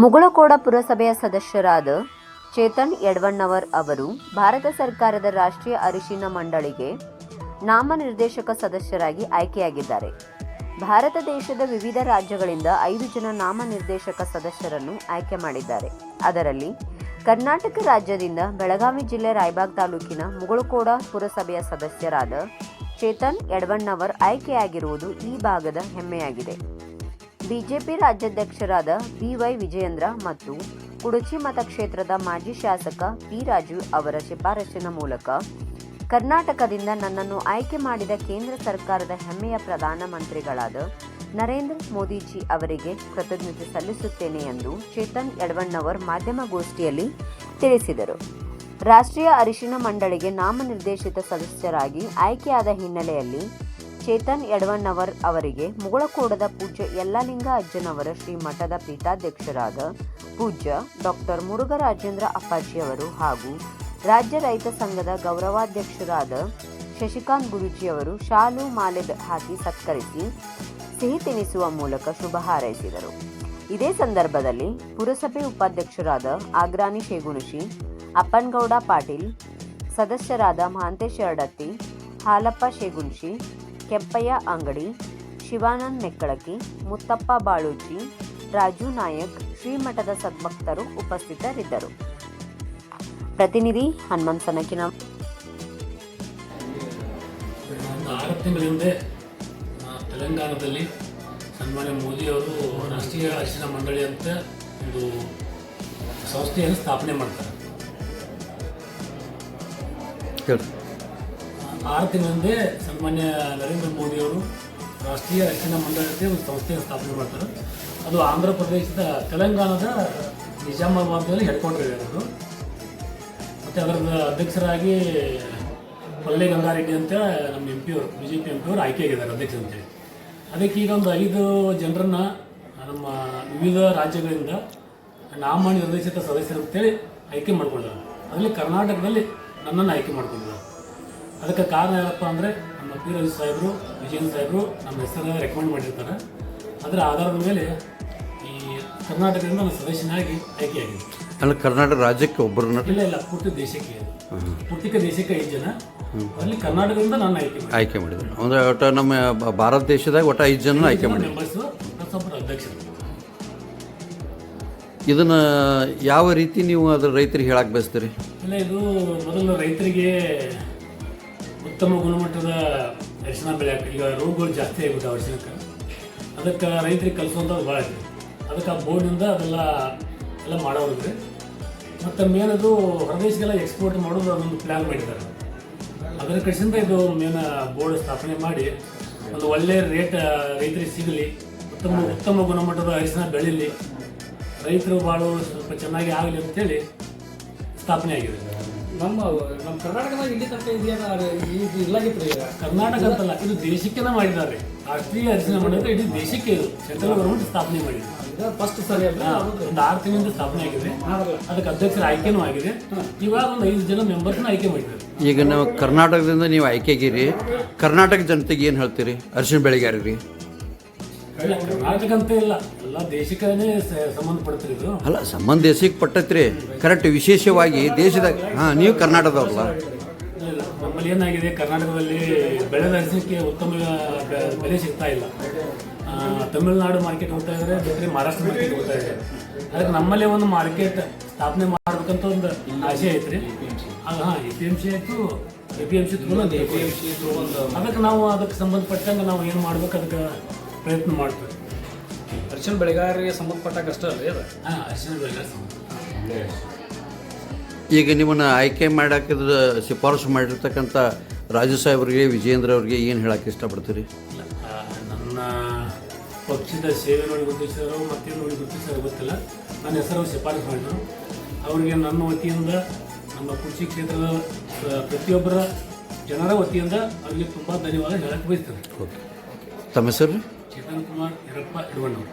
ಮುಗಳಖೋಡ ಪುರಸಭೆಯ ಸದಸ್ಯರಾದ ಚೇತನ್ ಯಡವಣ್ಣವರ್ ಅವರು ಭಾರತ ಸರ್ಕಾರದ ರಾಷ್ಟ್ರೀಯ ಅರಿಶಿನ ಮಂಡಳಿಗೆ ನಾಮನಿರ್ದೇಶಕ ಸದಸ್ಯರಾಗಿ ಆಯ್ಕೆಯಾಗಿದ್ದಾರೆ. ಭಾರತ ದೇಶದ ವಿವಿಧ ರಾಜ್ಯಗಳಿಂದ 5 ಜನ ನಾಮನಿರ್ದೇಶಕ ಸದಸ್ಯರನ್ನು ಆಯ್ಕೆ ಮಾಡಿದ್ದಾರೆ. ಅದರಲ್ಲಿ ಕರ್ನಾಟಕ ರಾಜ್ಯದಿಂದ ಬೆಳಗಾವಿ ಜಿಲ್ಲೆ ರಾಯಬಾಗ್ ತಾಲೂಕಿನ ಮುಗಳಖೋಡ ಪುರಸಭೆಯ ಸದಸ್ಯರಾದ ಚೇತನ್ ಯಡವಣ್ಣವರ್ ಆಯ್ಕೆಯಾಗಿರುವುದು ಈ ಭಾಗದ ಹೆಮ್ಮೆಯಾಗಿದೆ. ಬಿಜೆಪಿ ರಾಜ್ಯಾಧ್ಯಕ್ಷರಾದ BY ವಿಜಯೇಂದ್ರ ಮತ್ತು ಕುಡಚಿ ಮತಕ್ಷೇತ್ರದ ಮಾಜಿ ಶಾಸಕ P ರಾಜು ಅವರ ಶಿಫಾರಸಿನ ಮೂಲಕ ಕರ್ನಾಟಕದಿಂದ ನನ್ನನ್ನು ಆಯ್ಕೆ ಮಾಡಿದ ಕೇಂದ್ರ ಸರ್ಕಾರದ ಹೆಮ್ಮೆಯ ಪ್ರಧಾನಮಂತ್ರಿಗಳಾದ ನರೇಂದ್ರ ಮೋದಿಜಿ ಅವರಿಗೆ ಕೃತಜ್ಞತೆ ಸಲ್ಲಿಸುತ್ತೇನೆ ಎಂದು ಚೇತನ್ ಯಡವಣ್ಣವರ್ ಮಾಧ್ಯಮಗೋಷ್ಠಿಯಲ್ಲಿ ತಿಳಿಸಿದರು. ರಾಷ್ಟ್ರೀಯ ಅರಿಶಿನ ಮಂಡಳಿಗೆ ನಾಮನಿರ್ದೇಶಿತ ಸದಸ್ಯರಾಗಿ ಆಯ್ಕೆಯಾದ ಹಿನ್ನೆಲೆಯಲ್ಲಿ ಚೇತನ್ ಯಡವಣ್ಣವರ್ ಅವರಿಗೆ ಮುಗಳಖೋಡದ ಪೂಜ್ಯ ಯಲ್ಲಾಲಿಂಗ ಅಜ್ಜನವರ ಶ್ರೀ ಮಠದ ಪೀಠಾಧ್ಯಕ್ಷರಾದ ಪೂಜ್ಯ ಡಾಕ್ಟರ್ ಮುರುಘರಾಜೇಂದ್ರ ಅಪ್ಪಾಜಿಯವರು ಹಾಗೂ ರಾಜ್ಯ ರೈತ ಸಂಘದ ಗೌರವಾಧ್ಯಕ್ಷರಾದ ಶಶಿಕಾಂತ್ ಗುರೂಜಿಯವರು ಶಾಲು ಮಾಲೆ ಹಾಕಿ ಸತ್ಕರಿಸಿ ಸಿಹಿ ತಿನಿಸುವ ಮೂಲಕ ಶುಭ ಹಾರೈಸಿದರು. ಇದೇ ಸಂದರ್ಭದಲ್ಲಿ ಪುರಸಭೆ ಉಪಾಧ್ಯಕ್ಷರಾದ ಆಗ್ರಾನಿ ಶೇಗುಣಶಿ, ಅಪ್ಪನಗೌಡ ಪಾಟೀಲ್, ಸದಸ್ಯರಾದ ಮಹಾಂತೇಶ್ ಯರಡತ್ತಿ, ಹಾಲಪ್ಪ ಶೇಗುಣಶಿ, ಕೆಂಪಯ್ಯ ಅಂಗಡಿ, ಶಿವಾನಂದ್ ನೆಕ್ಕಳಕಿ, ಮುತ್ತಪ್ಪ ಬಾಳೂಜಿ, ರಾಜು ನಾಯಕ್, ಶ್ರೀಮಠದ ಸದ್ಭಕ್ತರು ಉಪಸ್ಥಿತರಿದ್ದರು. ಪ್ರತಿನಿಧಿ ಹನುಮಂತ್ ಸನಕಿನ. 6 ತಿಂಗಳ ಹಿಂದೆ ತೆಲಂಗಾಣದಲ್ಲಿ ಸನ್ಮಾನ್ಯ ಮೋದಿಯವರು ರಾಷ್ಟ್ರೀಯ ಅರಿಶಿನ ಮಂಡಳಿ ಅಂತ ಒಂದು ಸಂಸ್ಥೆಯನ್ನು ಸ್ಥಾಪನೆ ಮಾಡ್ತಾರೆ. 6 ತಿಂಗಳ ಹಿಂದೆ ಸನ್ಮಾನ್ಯ ನರೇಂದ್ರ ಮೋದಿಯವರು ರಾಷ್ಟ್ರೀಯ ಅರಿಶಿನ ಮಂಡಳಿ ಅಂತ ಒಂದು ಸಂಸ್ಥೆಯನ್ನು ಸ್ಥಾಪನೆ ಮಾಡ್ತಾರೆ. ಅದು ಆಂಧ್ರ ಪ್ರದೇಶದ ತೆಲಂಗಾಣದ ನಿಜಾಮಾಬಾದ್ನಲ್ಲಿ ಹೆಡ್ಕೊಂಡಿರೋದು. ಮತ್ತು ಅದರ ಅಧ್ಯಕ್ಷರಾಗಿ ಪಲ್ಲೆ ಗಂಗಾರೆಡ್ಡಿ ಅಂತ ನಮ್ಮ MP ಅವರು BJP MP ಅವರು ಆಯ್ಕೆಯಾಗಿದ್ದಾರೆ ಅಧ್ಯಕ್ಷ ಅಂತೇಳಿ. ಅದಕ್ಕೆ ಈಗ ಒಂದು 5 ಜನರನ್ನು ನಮ್ಮ ವಿವಿಧ ರಾಜ್ಯಗಳಿಂದ ನಾಮನಿರ್ದೇಶಿತ ಸದಸ್ಯರು ಅಂತೇಳಿ ಆಯ್ಕೆ ಮಾಡ್ಕೊಂಡಿದ್ದಾರೆ. ಅದರಲ್ಲಿ ಕರ್ನಾಟಕದಲ್ಲಿ ನನ್ನನ್ನು ಆಯ್ಕೆ ಮಾಡ್ಕೊಂಡಿದ್ದಾರೆ. ಅದಕ್ಕೆ ಕಾರಣ ಏನಪ್ಪ ಅಂದರೆ ನಮ್ಮ P ರಾಜು ಸಾಹೇಬರು, ವಿಜಯೇಂದ್ರ ಸಾಹೇಬರು ನಮ್ಮ ಹೆಸರನ್ನು ರೆಕಮೆಂಡ್ ಮಾಡಿರ್ತಾರೆ. ಅದರ ಆಧಾರದ ಮೇಲೆ ಈ ಕರ್ನಾಟಕದಿಂದ ನಾನು ಸದಸ್ಯನಾಗಿ ಆಯ್ಕೆಯಾಗಿದೆ. ಅಲ್ಲ, ಕರ್ನಾಟಕ ರಾಜ್ಯಕ್ಕೆ ಒಬ್ಬರು ಇಲ್ಲ ಪೂರ್ತಿ ದೇಶಕ್ಕೆ ಪೂರ್ತಿ ದೇಶಕ್ಕೆ 5 ಜನ, ಅಲ್ಲಿ ಕರ್ನಾಟಕದಿಂದ ನಾನು ಆಯ್ಕೆ ಮಾಡಿದ್ರು. ಅಂದರೆ ಒಟ್ಟು ನಮ್ಮ ಭಾರತ ದೇಶದಾಗ ಒಟ್ಟು 5 ಜನ ಆಯ್ಕೆ ಮಾಡಿ ಅಧ್ಯಕ್ಷರು. ಇದನ್ನು ಯಾವ ರೀತಿ ನೀವು ಅದ್ರ ರೈತರಿಗೆ ಹೇಳಕ್ಕೆ ಬಯಸ್ತೀರಿ? ಇಲ್ಲ, ಇದು ಮೊದಲು ರೈತರಿಗೆ ಉತ್ತಮ ಗುಣಮಟ್ಟದ ಅರಿಶಿನ ಬೆಳೆಯಕ್ಕೆ ಈಗ ರೋಗಗಳು ಜಾಸ್ತಿ ಆಗಿಬಿಟ್ಟು ಅರಿಶಿನಕ್ಕೆ. ಅದಕ್ಕೆ ರೈತರಿಗೆ ಕಲಿಸುವಂಥದ್ದು ಭಾಳ ಇದೆ. ಅದಕ್ಕೆ ಆ ಬೋರ್ಡಿಂದ ಅದೆಲ್ಲ ಮಾಡೋರಿಗೆ ಮತ್ತು ಮೇನ್ ಅದು ಹೊರದೇಶಕ್ಕೆಲ್ಲ ಎಕ್ಸ್ಪೋರ್ಟ್ ಮಾಡೋದು ಅದೊಂದು ಪ್ಲ್ಯಾನ್ ಮಾಡಿದ್ದಾರೆ. ಅದರ ಕಡೆಯಿಂದ ಇದು ಮೇನ್ ಬೋರ್ಡ್ ಸ್ಥಾಪನೆ ಮಾಡಿ ಒಂದು ಒಳ್ಳೆಯ ರೇಟ್ ರೈತರಿಗೆ ಸಿಗಲಿ, ಉತ್ತಮ ಗುಣಮಟ್ಟದ ಅರಿಶಿನ ಬೆಳೀಲಿ, ರೈತರು ಭಾಳ ಸ್ವಲ್ಪ ಚೆನ್ನಾಗಿ ಆಗಲಿ ಅಂತೇಳಿ ಸ್ಥಾಪನೆ ಆಗಿದೆ. ನಮ್ಮ ಕರ್ನಾಟಕದಾಗ ಇಲ್ಲಿ ತನಕ ಇರ್ಲಾಗಿತ್ತು. ಕರ್ನಾಟಕ ಅಂತಲ್ಲ, ಇದು ದೇಶಕ್ಕೆನ ಮಾಡಿದ್ದಾರೆ. ರಾಷ್ಟ್ರೀಯ ಅರಿಶಿನ ಮಂಡಳಿ ಇಡೀ ದೇಶಕ್ಕೆ ಇದು ಸೆಂಟ್ರಲ್ ಗೌರ್ಮೆಂಟ್ ಸ್ಥಾಪನೆ ಮಾಡಿದೆ. ಫಸ್ಟ್ ಸರಿ ಅಲ್ಲ, ಒಂದು 6 ತಿಂಗಳಿಂದ ಸ್ಥಾಪನೆ ಆಗಿದೆ. ಅದಕ್ಕೆ ಅಧ್ಯಕ್ಷರ ಆಯ್ಕೆನೂ ಆಗಿದೆ. ಇವಾಗ ಒಂದು 5 ಜನ ಮೆಂಬರ್ಸ್ನ ಆಯ್ಕೆ ಮಾಡಿದ್ದಾರೆ. ಈಗ ನಾವು ಕರ್ನಾಟಕದಿಂದ ನೀವು ಆಯ್ಕೆಗಿರಿ, ಕರ್ನಾಟಕ ಜನತೆಗೆ ಏನು ಹೇಳ್ತೀರಿ ಅರಿಶಿನ ಬೆಳೆಗಾರರಿಗೆ? ಕರ್ನಾಟಕ ಅಂತ ಇಲ್ಲ, ಎಲ್ಲ ದೇಶಕ್ಕೇ ಸಂಬಂಧಪಡ್ತಿರೋದು. ಅಲ್ಲ, ಸಂಬಂಧ ದೇಶಕ್ಕೆ ಪಟ್ಟತ್ರಿ ಕರೆಕ್ಟ್. ವಿಶೇಷವಾಗಿ ದೇಶದಾಗ ನೀವು ಕರ್ನಾಟಕದವ್ರಲ್ಲ. ನಮ್ಮಲ್ಲಿ ಏನಾಗಿದೆ, ಕರ್ನಾಟಕದಲ್ಲಿ ಬೆಳೆದ ಅರಿಶಿನಕ್ಕೆ ಉತ್ತಮ ಬೆಲೆ ಸಿಗ್ತಾ ಇಲ್ಲ. ತಮಿಳುನಾಡು ಮಾರ್ಕೆಟ್ ಹೋಗ್ತಾ ಇದ್ದಾರೆ, ಬೇರೆ ಮಹಾರಾಷ್ಟ್ರ ಮಾರ್ಕೆಟ್ ಹೋಗ್ತಾ ಇದೆ. ಅದಕ್ಕೆ ನಮ್ಮಲ್ಲೇ ಒಂದು ಮಾರ್ಕೆಟ್ ಸ್ಥಾಪನೆ ಮಾಡ್ಬೇಕಂತ ಒಂದು ಆಸೆ ಐತ್ರಿ. APMC ಆಯಿತು, APMC ಅದಕ್ಕೆ ನಾವು ಅದಕ್ಕೆ ಸಂಬಂಧಪಟ್ಟಂಗೆ ನಾವು ಏನು ಮಾಡ್ಬೇಕು ಅದಕ್ಕೆ ಪ್ರಯತ್ನ ಮಾಡ್ತೀವಿ. ಅರಿಶಿನ ಬೆಳೆಗಾರರಿಗೆ ಸಂಬಂಧಪಟ್ಟಾಗ ಅಷ್ಟೇ ಅಲ್ಲ ಇದು. ಅರಿಶಿನ ಬೆಳೆಗಾರ ಈಗ ನಿಮ್ಮನ್ನು ಆಯ್ಕೆ ಮಾಡಾಕಿದ್ರೆ ಶಿಫಾರಸು ಮಾಡಿರ್ತಕ್ಕಂಥ ರಾಜು ಸಾಹೇಬ್ರಿಗೆ, ವಿಜಯೇಂದ್ರ ಅವ್ರಿಗೆ ಏನು ಹೇಳಕ್ಕೆ ಇಷ್ಟಪಡ್ತೀರಿ? ನನ್ನ ಪಕ್ಷದ ಸೇವೆ ನೋಡಿ ಗುರುತಿಸಿದ್ರು, ಮತ್ತೇನು ನೋಡಿ ಗುರುತಿಸಿದ್ರು ಗೊತ್ತಿಲ್ಲ. ನನ್ನ ಹೆಸರು ಶಿಫಾರಸು ಮಾಡಿದರು. ಅವರಿಗೆ ನನ್ನ ವತಿಯಿಂದ, ನಮ್ಮ ಕೃಷಿ ಕ್ಷೇತ್ರದ ಪ್ರತಿಯೊಬ್ಬರ ಜನರ ವತಿಯಿಂದ ಅವರಿಗೆ ತುಂಬ ಧನ್ಯವಾದ ಹೇಳಕ್ಕೆ ಬಯಸ್ತೇನೆ. ಓಕೆ, ತಮ್ಮ ಹೆಸರು? ಚೇತನ್ ಕುಮಾರ್ ಯರಪ್ಪ ಯಡವಣ್ಣವರು.